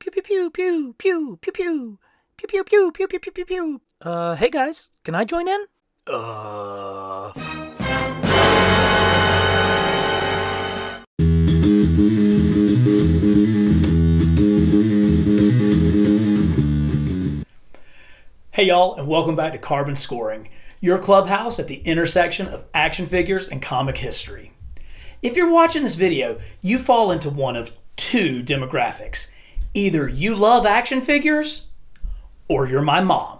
Pew pew pew pew pew pew pew pew pew pew pew pew pew pew pew. Hey guys, can I join in? Hey y'all, and welcome back to Carbon Scoring, your clubhouse at the intersection of action figures and comic history. If you're watching this video, you fall into one of two demographics. Either you love action figures, or you're my mom.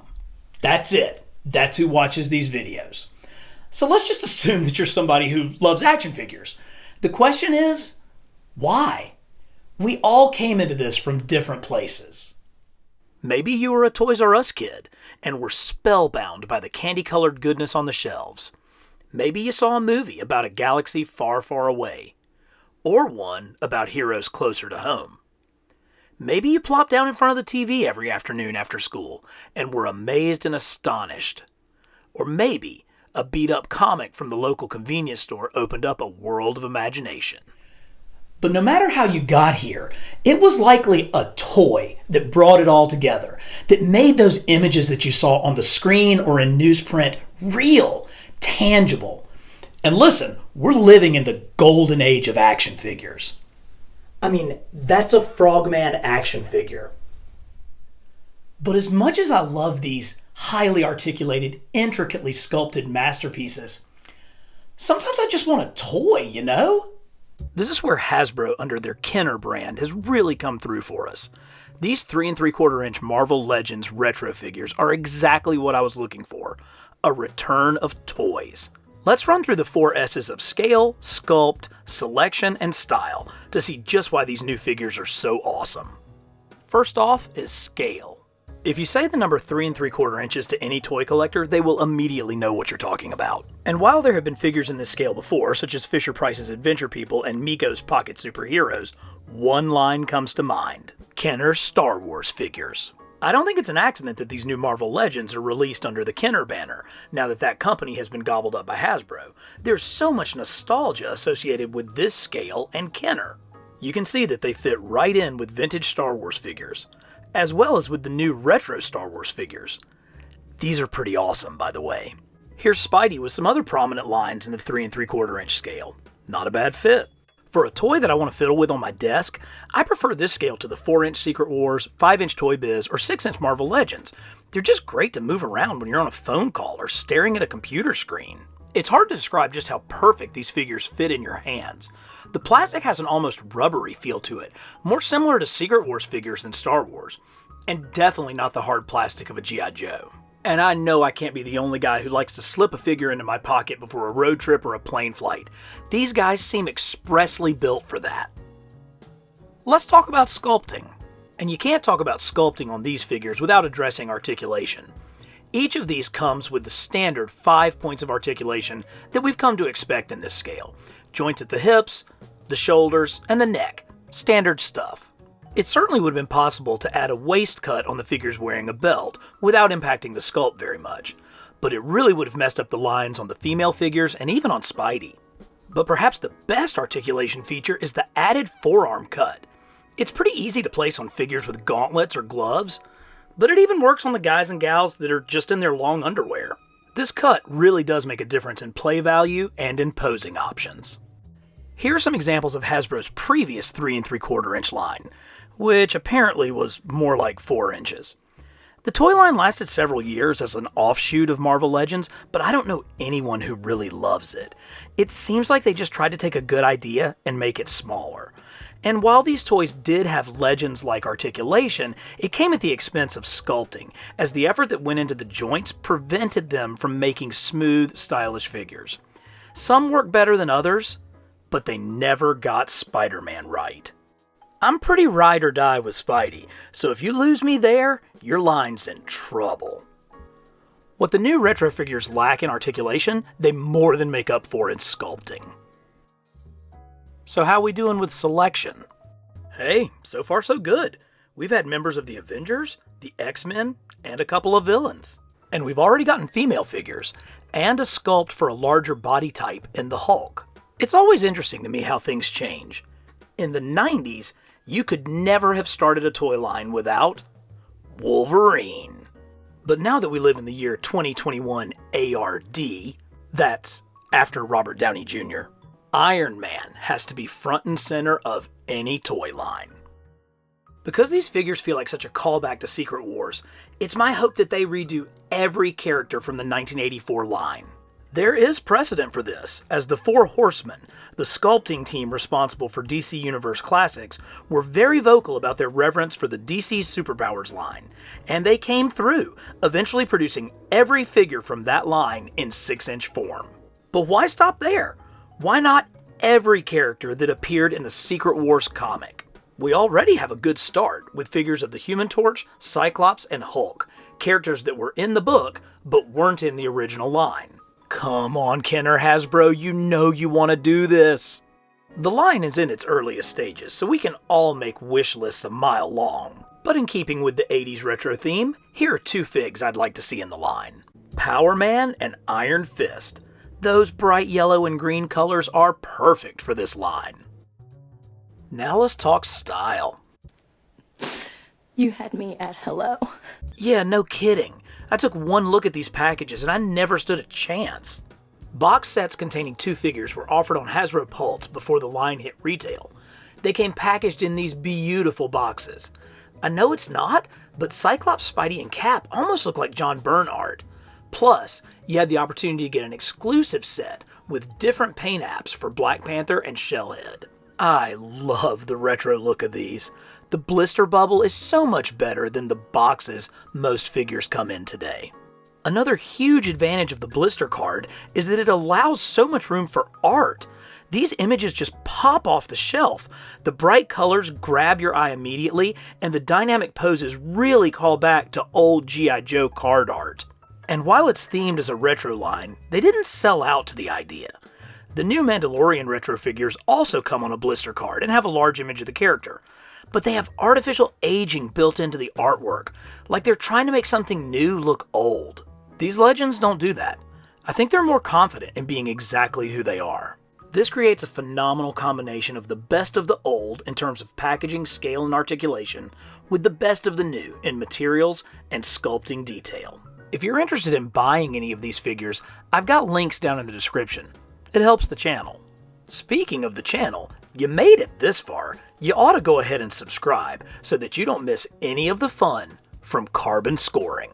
That's it. That's who watches these videos. So let's just assume that you're somebody who loves action figures. The question is, why? We all came into this from different places. Maybe you were a Toys R Us kid and were spellbound by the candy-colored goodness on the shelves. Maybe you saw a movie about a galaxy far, far away, or one about heroes closer to home. Maybe you plopped down in front of the TV every afternoon after school and were amazed and astonished. Or maybe a beat-up comic from the local convenience store opened up a world of imagination. But no matter how you got here, it was likely a toy that brought it all together, that made those images that you saw on the screen or in newsprint real, tangible. And listen, we're living in the golden age of action figures. I mean, that's a Frogman action figure. But as much as I love these highly articulated, intricately sculpted masterpieces, sometimes I just want a toy, you know? This is where Hasbro, under their Kenner brand, has really come through for us. These 3 3/4 inch Marvel Legends retro figures are exactly what I was looking for. A return of toys. Let's run through the 4 S's of scale, sculpt, selection, and style to see just why these new figures are so awesome. First off is scale. If you say the number 3 3/4 inches to any toy collector, they will immediately know what you're talking about. And while there have been figures in this scale before, such as Fisher-Price's Adventure People and Miko's Pocket Superheroes, one line comes to mind: Kenner's Star Wars figures. I don't think it's an accident that these new Marvel Legends are released under the Kenner banner, now that that company has been gobbled up by Hasbro. There's so much nostalgia associated with this scale and Kenner. You can see that they fit right in with vintage Star Wars figures, as well as with the new retro Star Wars figures. These are pretty awesome, by the way. Here's Spidey with some other prominent lines in the 3 3/4 inch scale. Not a bad fit. For a toy that I want to fiddle with on my desk, I prefer this scale to the 4-inch Secret Wars, 5-inch Toy Biz, or 6-inch Marvel Legends. They're just great to move around when you're on a phone call or staring at a computer screen. It's hard to describe just how perfect these figures fit in your hands. The plastic has an almost rubbery feel to it, more similar to Secret Wars figures than Star Wars, and definitely not the hard plastic of a G.I. Joe. And I know I can't be the only guy who likes to slip a figure into my pocket before a road trip or a plane flight. These guys seem expressly built for that. Let's talk about sculpting. And you can't talk about sculpting on these figures without addressing articulation. Each of these comes with the standard 5 points of articulation that we've come to expect in this scale. Joints at the hips, the shoulders, and the neck. Standard stuff. It certainly would have been possible to add a waist cut on the figures wearing a belt without impacting the sculpt very much, but it really would have messed up the lines on the female figures and even on Spidey. But perhaps the best articulation feature is the added forearm cut. It's pretty easy to place on figures with gauntlets or gloves, but it even works on the guys and gals that are just in their long underwear. This cut really does make a difference in play value and in posing options. Here are some examples of Hasbro's previous 3 3/4 inch line, which apparently was more like 4 inches. The toy line lasted several years as an offshoot of Marvel Legends, but I don't know anyone who really loves it. It seems like they just tried to take a good idea and make it smaller. And while these toys did have Legends-like articulation, it came at the expense of sculpting, as the effort that went into the joints prevented them from making smooth, stylish figures. Some work better than others, but they never got Spider-Man right. I'm pretty ride or die with Spidey, so if you lose me there, your line's in trouble. What the new retro figures lack in articulation, they more than make up for in sculpting. So how we doing with selection? Hey, so far so good. We've had members of the Avengers, the X-Men, and a couple of villains. And we've already gotten female figures, and a sculpt for a larger body type in the Hulk. It's always interesting to me how things change. In the 90s, you could never have started a toy line without Wolverine. But now that we live in the year 2021 ARD, that's after Robert Downey Jr., Iron Man has to be front and center of any toy line. Because these figures feel like such a callback to Secret Wars, it's my hope that they redo every character from the 1984 line. There is precedent for this, as the Four Horsemen, the sculpting team responsible for DC Universe Classics, were very vocal about their reverence for the DC Superpowers line, and they came through, eventually producing every figure from that line in 6-inch form. But why stop there? Why not every character that appeared in the Secret Wars comic? We already have a good start with figures of the Human Torch, Cyclops, and Hulk, characters that were in the book but weren't in the original line. Come on, Kenner Hasbro, you know you want to do this. The line is in its earliest stages, so we can all make wish lists a mile long. But in keeping with the 80s retro theme, here are two figs I'd like to see in the line. Power Man and Iron Fist. Those bright yellow and green colors are perfect for this line. Now let's talk style. You had me at hello. Yeah, no kidding. I took one look at these packages and I never stood a chance. Box sets containing two figures were offered on Hasbro Pulse before the line hit retail. They came packaged in these beautiful boxes. I know it's not, but Cyclops, Spidey, and Cap almost look like John Byrne art. Plus, you had the opportunity to get an exclusive set with different paint apps for Black Panther and Shellhead. I love the retro look of these. The blister bubble is so much better than the boxes most figures come in today. Another huge advantage of the blister card is that it allows so much room for art. These images just pop off the shelf. The bright colors grab your eye immediately, and the dynamic poses really call back to old G.I. Joe card art. And while it's themed as a retro line, they didn't sell out to the idea. The new Mandalorian retro figures also come on a blister card and have a large image of the character, but they have artificial aging built into the artwork, like they're trying to make something new look old. These legends don't do that. I think they're more confident in being exactly who they are. This creates a phenomenal combination of the best of the old in terms of packaging, scale, and articulation, with the best of the new in materials and sculpting detail. If you're interested in buying any of these figures, I've got links down in the description. It helps the channel. Speaking of the channel, you made it this far, you ought to go ahead and subscribe so that you don't miss any of the fun from Carbon Scoring.